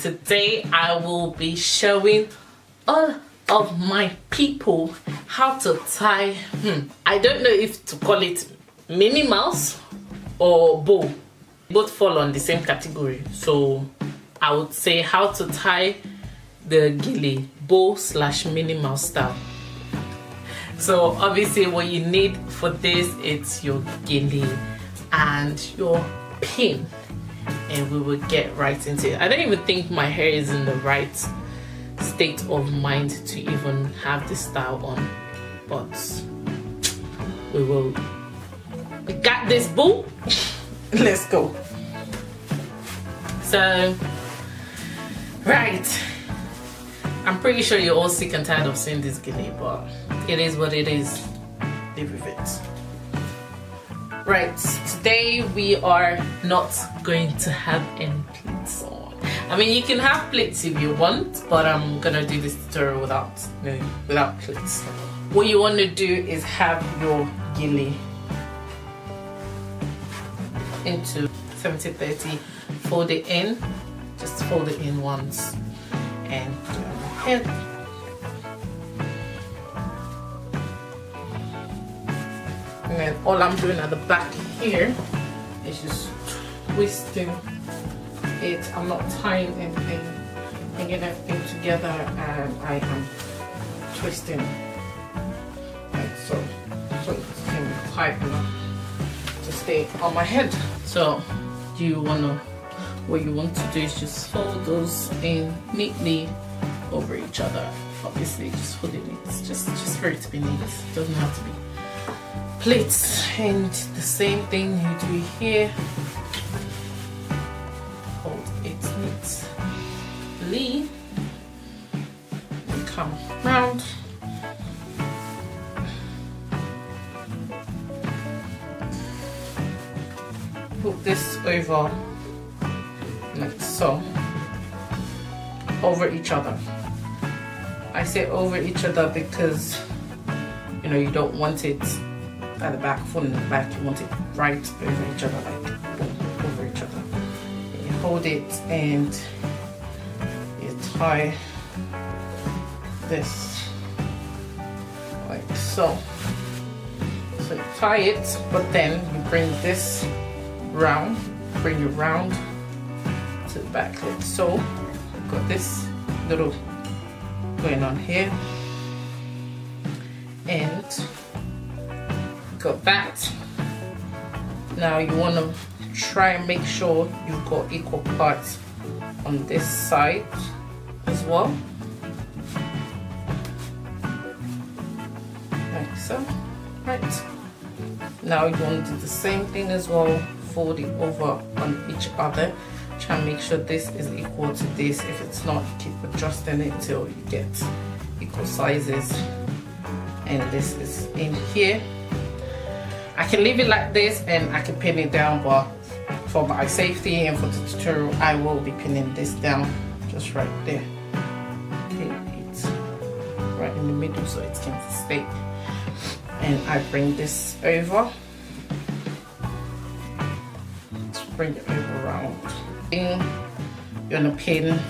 Today I will be showing all of my people how to tie, I don't know if to call it Minnie Mouse or bow. Both fall on the same category, so I would say how to tie the Gele bow / Minnie Mouse style. So obviously what you need for this, it's your Gele and your pin, and we will get right into it. I don't even think my hair is in the right state of mind to even have this style on, but we got this, boo. Let's go. So right, I'm pretty sure you're all sick and tired of seeing this Gele, but it is what it is. Live with it. Right, today we are not going to have any pleats on. I mean, you can have pleats if you want, but I'm gonna do this tutorial without pleats. What you want to do is have your Gele into 70-30, fold it in, just fold it in once, and put it on the head. And then all I'm doing at the back here is just twisting it. I'm not tying anything, bringing everything together, and I am twisting like so it's tight enough to stay on my head. So what you want to do is just fold those in neatly over each other. Obviously, just holding it, just for it to be neat. It doesn't have to be pleats. And the same thing you do here. Hold it neatly and come round. Put this over like so, over each other. I say over each other because you don't want it at the back, full in the back. You want it right over each other, like over each other. And you hold it and you tie this like so. So you tie it, but then you bring this round, bring it round to the back like so. You've got this little going on here, and got that. Now you want to try and make sure you've got equal parts on this side as well, like so. Right, now you want to do the same thing as well, fold it over on each other. Try and make sure this is equal to this. If it's not, keep adjusting it till you get equal sizes. And this is in here. I can leave it like this and I can pin it down, but for my safety and for the tutorial, I will be pinning this down just right there. Okay, it's right in the middle so it can stay. And I bring this over. Let's bring it over around. You're gonna pin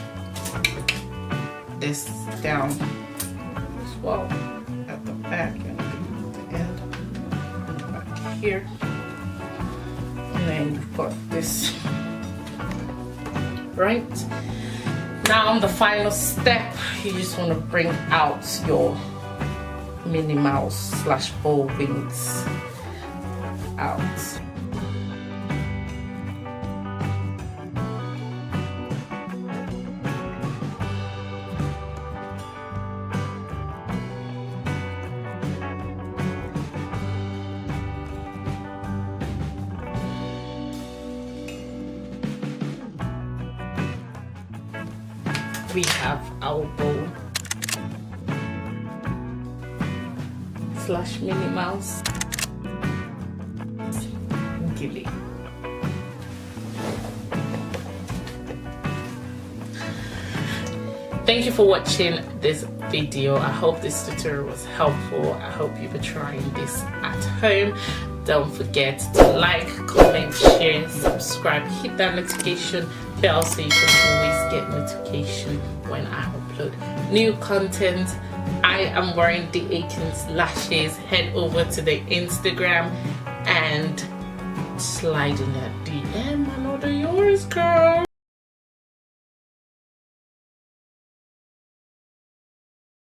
this down as well at the back and the end, and the back here, and then you've got this. Right now, on the final step, you just want to bring out your Minnie Mouse / bow wings out. We have our bow / Minnie Mouse Gele. Thank you for watching this video. I hope this tutorial was helpful. I hope you were trying this at home. Don't forget to like, comment, share, subscribe, hit that notification bell so you can always get notification when I upload new content. I am wearing the 18 lashes. Head over to the Instagram and slide in a DM and order yours, girl.